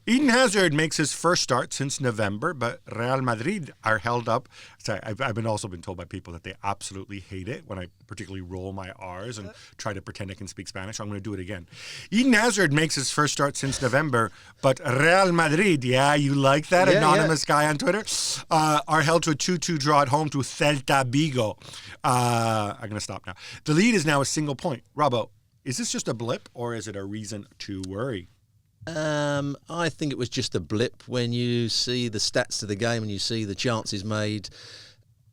Eden Hazard makes his first start since November, but Real Madrid are held up. Sorry, I've also been told by people that they absolutely hate it when I particularly roll my R's and try to pretend I can speak Spanish. I'm going to do it again. Eden Hazard makes his first start since November, but Real Madrid, yeah, you like that anonymous guy on Twitter, are held to a 2-2 draw at home to Celta Vigo. I'm going to stop now. The lead is now a single point. Robbo, is this just a blip or is it a reason to worry? I think it was just a blip when you see the stats of the game and you see the chances made.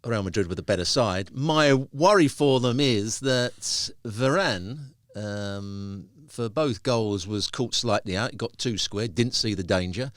Real Madrid with a better side. My worry for them is that Varane, for both goals, was caught slightly out. He got too square, didn't see the danger.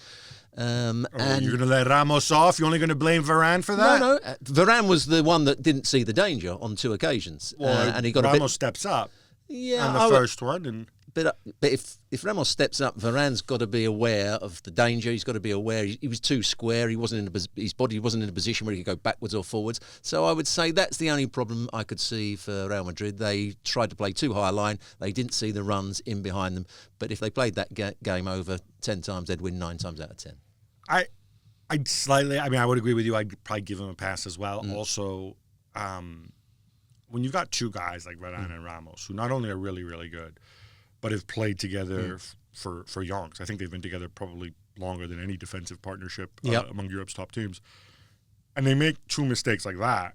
And you're going to let Ramos off? You're only going to blame Varane for that? No. Varane was the one that didn't see the danger on 2 occasions. And he got Ramos steps up on the first one. And But if Ramos steps up, Varane's got to be aware of the danger. He's got to be aware. He was too square. His body wasn't in a position where he could go backwards or forwards. So I would say that's the only problem I could see for Real Madrid. They tried to play too high a line. They didn't see the runs in behind them. But if they played that game over 10 times, they'd win 9 times out of 10. I would agree with you. I'd probably give him a pass as well. Also, when you've got two guys like Varane and Ramos, who not only are really, really good, but have played together for yonks. I think they've been together probably longer than any defensive partnership among Europe's top teams. And they make 2 mistakes like that.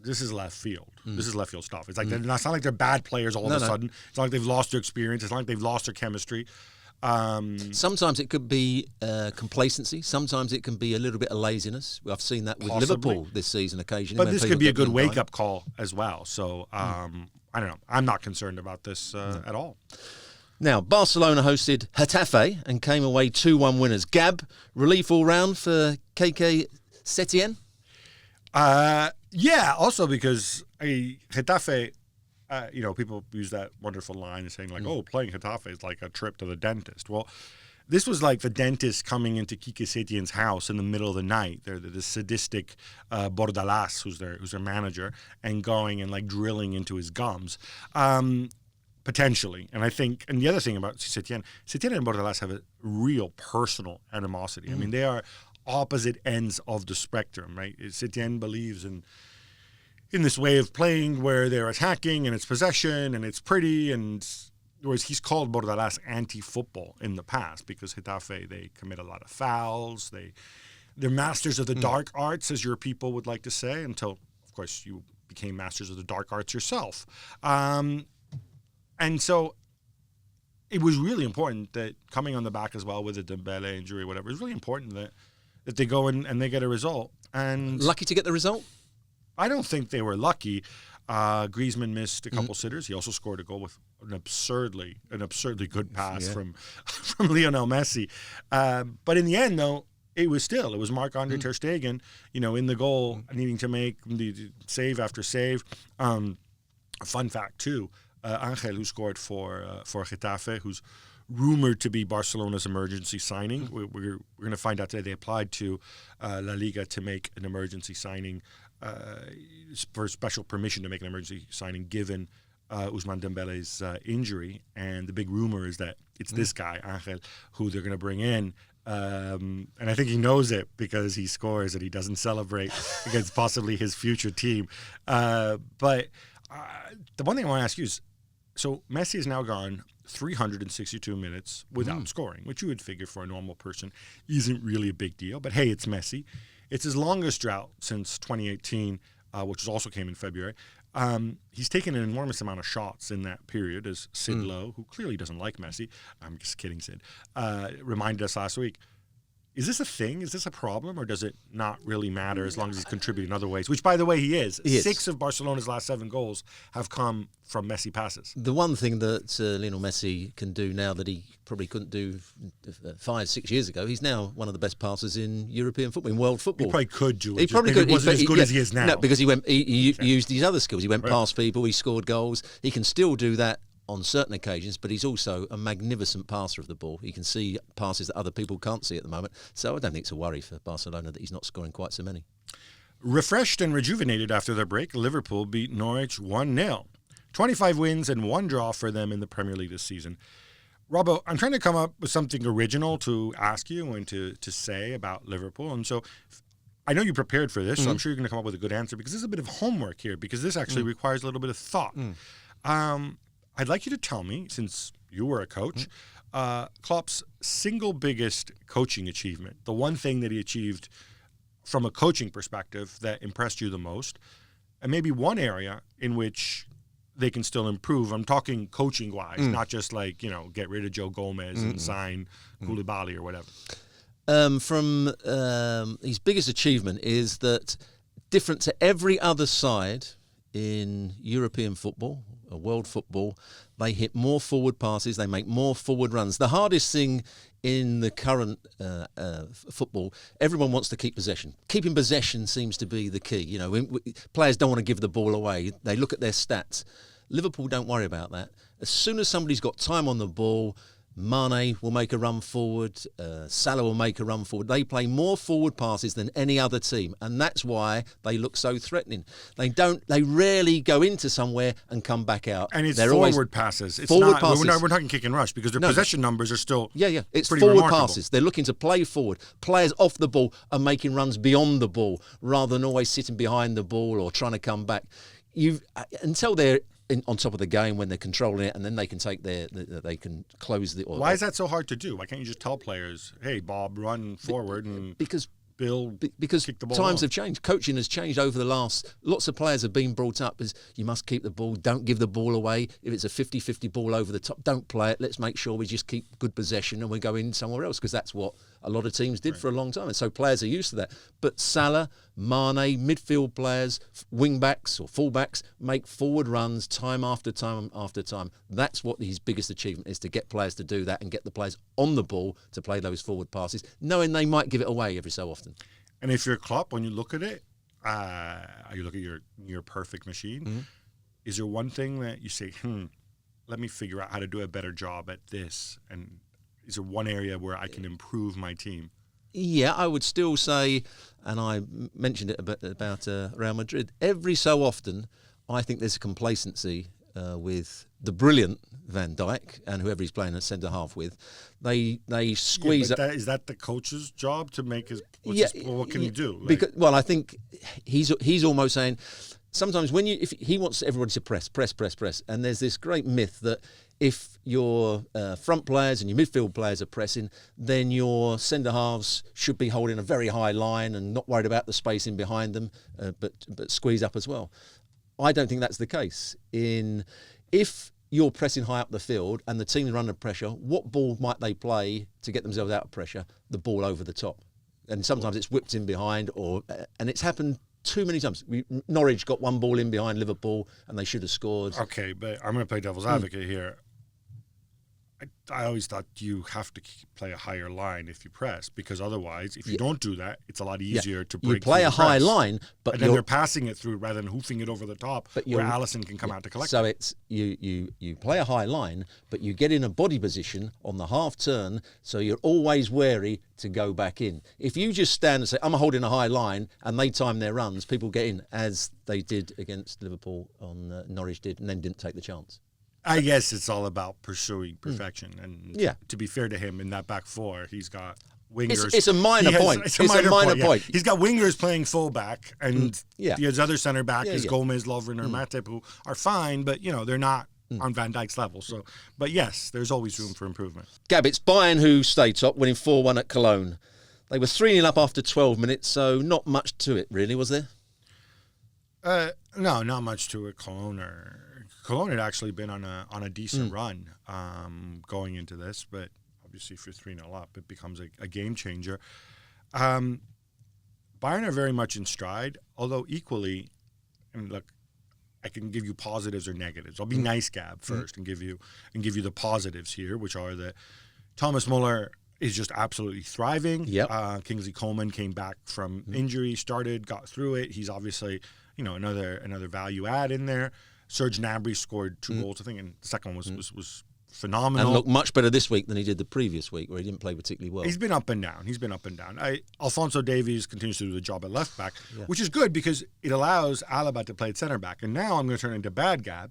This is left field. This is left field stuff. It's like it's not like they're bad players all of a sudden. It's not like they've lost their experience. It's not like they've lost their chemistry. Sometimes it could be complacency. Sometimes it can be a little bit of laziness. I've seen that with Liverpool this season occasionally. But this could be a good wake-up call as well. So, I don't know. I'm not concerned about this at all. Now, Barcelona hosted Getafe and came away 2-1 winners. Gab, relief all round for KK Setien? Yeah, also because Getafe, people use that wonderful line saying like, playing Getafe is like a trip to the dentist. Well, this was like the dentist coming into Quique Setien's house in the middle of the night. They're the sadistic Bordalas, who's their manager, and going and like drilling into his gums, potentially. And I think, and the other thing about Setien and Bordalas have a real personal animosity. I mean, they are opposite ends of the spectrum, right? Setien believes in this way of playing where they're attacking and it's possession and it's pretty and. Whereas he's called Bordalas anti-football in the past because Getafe, they commit a lot of fouls. They're masters of the dark arts, as your people would like to say, until, of course, you became masters of the dark arts yourself. And so it was really important that coming on the back as well with a Dembele injury or whatever, it was really important that they go in and they get a result. And lucky to get the result? I don't think they were lucky. Griezmann missed a couple sitters. He also scored a goal with an absurdly good pass from Lionel Messi. But in the end, though, it was Marc-Andre ter Stegen, in the goal, needing to make the save after save. A fun fact too, Angel, who scored for Getafe, who's rumored to be Barcelona's emergency signing. We're going to find out today. They applied to La Liga to make an emergency signing. For special permission to make an emergency signing given Ousmane Dembele's injury. And the big rumor is that it's this guy, Angel, who they're going to bring in. And I think he knows it because he scores and he doesn't celebrate against possibly his future team. But the one thing I want to ask you is, so Messi has now gone 362 minutes without scoring, which you would figure for a normal person isn't really a big deal. But hey, it's Messi. It's his longest drought since 2018, which also came in February. He's taken an enormous amount of shots in that period, as Sid Lowe, who clearly doesn't like Messi, I'm just kidding, Sid, reminded us last week. Is this a thing? Is this a problem? Or does it not really matter as long as he's contributing in other ways? Which, by the way, he is. 6 of Barcelona's last 7 goals have come from Messi passes. The one thing that Lionel Messi can do now that he probably couldn't do 5-6 years ago, he's now one of the best passers in European football, in world football. He probably could do it. He probably could. He wasn't as good as he is now. No, because he used his other skills. He went past people. He scored goals. He can still do that on certain occasions, but he's also a magnificent passer of the ball. He can see passes that other people can't see at the moment. So I don't think it's a worry for Barcelona that he's not scoring quite so many. Refreshed and rejuvenated after their break, Liverpool beat Norwich 1-0. 25 wins and 1 draw for them in the Premier League this season. Robbo, I'm trying to come up with something original to ask you and to say about Liverpool. And so I know you prepared for this, so I'm sure you're going to come up with a good answer because there's a bit of homework here because this actually requires a little bit of thought. I'd like you to tell me, since you were a coach, Klopp's single biggest coaching achievement, the one thing that he achieved from a coaching perspective that impressed you the most, and maybe one area in which they can still improve. I'm talking coaching-wise, not just like, get rid of Joe Gomez and sign Koulibaly or whatever. From his biggest achievement is that, different to every other side in European football, world football, they hit more forward passes, they make more forward runs. The hardest thing in the current football, everyone wants to keep possession. Keeping possession seems to be the key. Players don't want to give the ball away. They look at their stats. Liverpool don't worry about that. As soon as somebody's got time on the ball, Mane will make a run forward, Salah will make a run forward. They play more forward passes than any other team, and that's why they look so threatening. They rarely go into somewhere and come back out. And it's They're forward passes. It's forward not, passes. We're talking kick and rush because their possession numbers are still It's pretty forward remarkable. passes. They're looking to play forward. Players off the ball are making runs beyond the ball rather than always sitting behind the ball or trying to come back. Until they're on top of the game when they're controlling it, and then they can take they can close the. Why is that so hard to do? Why can't you just tell players, "Hey, Bob, run forward," and because Bill because kick the ball times off? have changed. Coaching has changed over the last. Lots of players have been brought up as you must keep the ball, don't give the ball away. If it's a 50-50 ball over the top, don't play it. Let's make sure we just keep good possession and we go in somewhere else because that's what a lot of teams did for a long time. And so players are used to that. But Salah, Mane, midfield players, wing backs or full backs make forward runs time after time after time. That's what his biggest achievement is, to get players to do that and get the players on the ball to play those forward passes, knowing they might give it away every so often. And if you're Klopp, when you look at it, you look at your perfect machine, is there one thing that you say, let me figure out how to do a better job at this? And is there one area where I can improve my team? Yeah, I would still say, and I mentioned it about Real Madrid, every so often I think there's a complacency with the brilliant Van Dijk and whoever he's playing at centre-half with. They squeeze up. Is that the coach's job to make his... what can he do? I think he's almost saying, sometimes if he wants everybody to press, and there's this great myth that if your front players and your midfield players are pressing, then your centre-halves should be holding a very high line and not worried about the spacing behind them, but squeeze up as well. I don't think that's the case. If you're pressing high up the field and the team's under pressure, what ball might they play to get themselves out of pressure? The ball over the top. And sometimes it's whipped in behind, and it's happened too many times. Norwich got one ball in behind Liverpool and they should have scored. Okay, but I'm going to play devil's advocate here. I always thought you have to play a higher line if you press, because otherwise, if you don't do that, it's a lot easier to break. You play a high line, but and then they're passing it through rather than hoofing it over the top, where Alisson can come out to collect. So it. it's you play a high line, but you get in a body position on the half turn, so you're always wary to go back in. If you just stand and say, "I'm holding a high line," and they time their runs, people get in, as they did against Liverpool on Norwich did, and then didn't take the chance. I guess it's all about pursuing perfection. And yeah, to be fair to him, in that back four, he's got wingers. It's a minor point. It's a minor point. He's got wingers playing fullback, and his other center back is Gomez, Lovren, or Matip, who are fine, but they're not on Van Dijk's level. So, but yes, there's always room for improvement. Gab, it's Bayern who stay top, winning 4-1 at Cologne. They were 3-0 up after 12 minutes, so not much to it, really, was there? No, not much to it. Cologne had actually been on a decent run going into this, but obviously if you're 3-0 up, it becomes a game changer. Bayern are very much in stride, although equally, and look, I can give you positives or negatives. I'll be nice, Gab, first, and give you the positives here, which are that Thomas Muller is just absolutely thriving. Yep. Kingsley Coman came back from injury, got through it. He's obviously another value add in there. Serge Gnabry scored 2 goals, I think, and the second one was phenomenal. And looked much better this week than he did the previous week, where he didn't play particularly well. He's been up and down. Alphonso Davies continues to do the job at left back, which is good because it allows Alaba to play at center back. And now I'm going to turn into bad Gab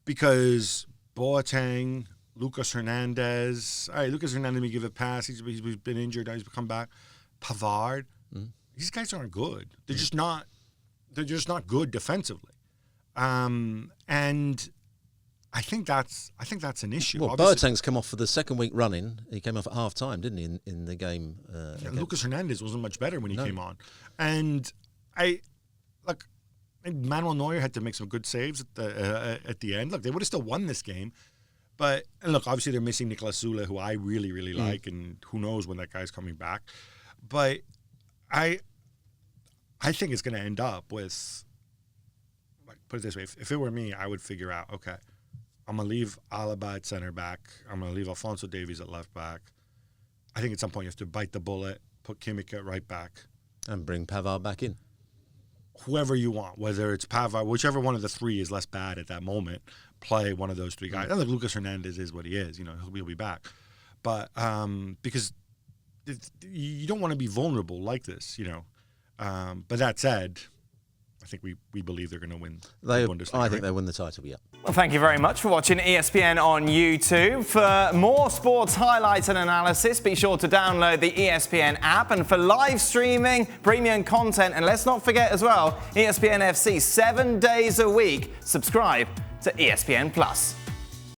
because Boateng, Lucas Hernandez. All right, Lucas Hernandez, we give a pass. He's been injured. Now he's come back. Pavard. These guys aren't good. They're just not. They're just not good defensively. And I think that's an issue. Well, Boateng's come off for the second week running. He came off at half time, didn't he, in the game? Lucas Hernandez wasn't much better when he came on. And Manuel Neuer had to make some good saves at the end. Look, they would have still won this game. But, and look, obviously they're missing Niklas Süle, who I really, really like, and who knows when that guy's coming back. But I think it's going to end up with, put it this way, if it were me, I would figure out, okay, I'm going to leave Alaba at center back. I'm going to leave Alphonso Davies at left back. I think at some point you have to bite the bullet, put Kimmich at right back. And bring Pavard back in. Whoever you want, whether it's Pavard, whichever one of the three is less bad at that moment, play one of those three guys. I think Lucas Hernandez is what he is. He'll be back. But because you don't want to be vulnerable like this, But that said, I think we believe they're going to win the Bundesliga. I think they win the title, yeah. Well, thank you very much for watching ESPN on YouTube. For more sports highlights and analysis, be sure to download the ESPN app. And for live streaming, premium content, and let's not forget as well, ESPN FC 7 days a week. Subscribe to ESPN+.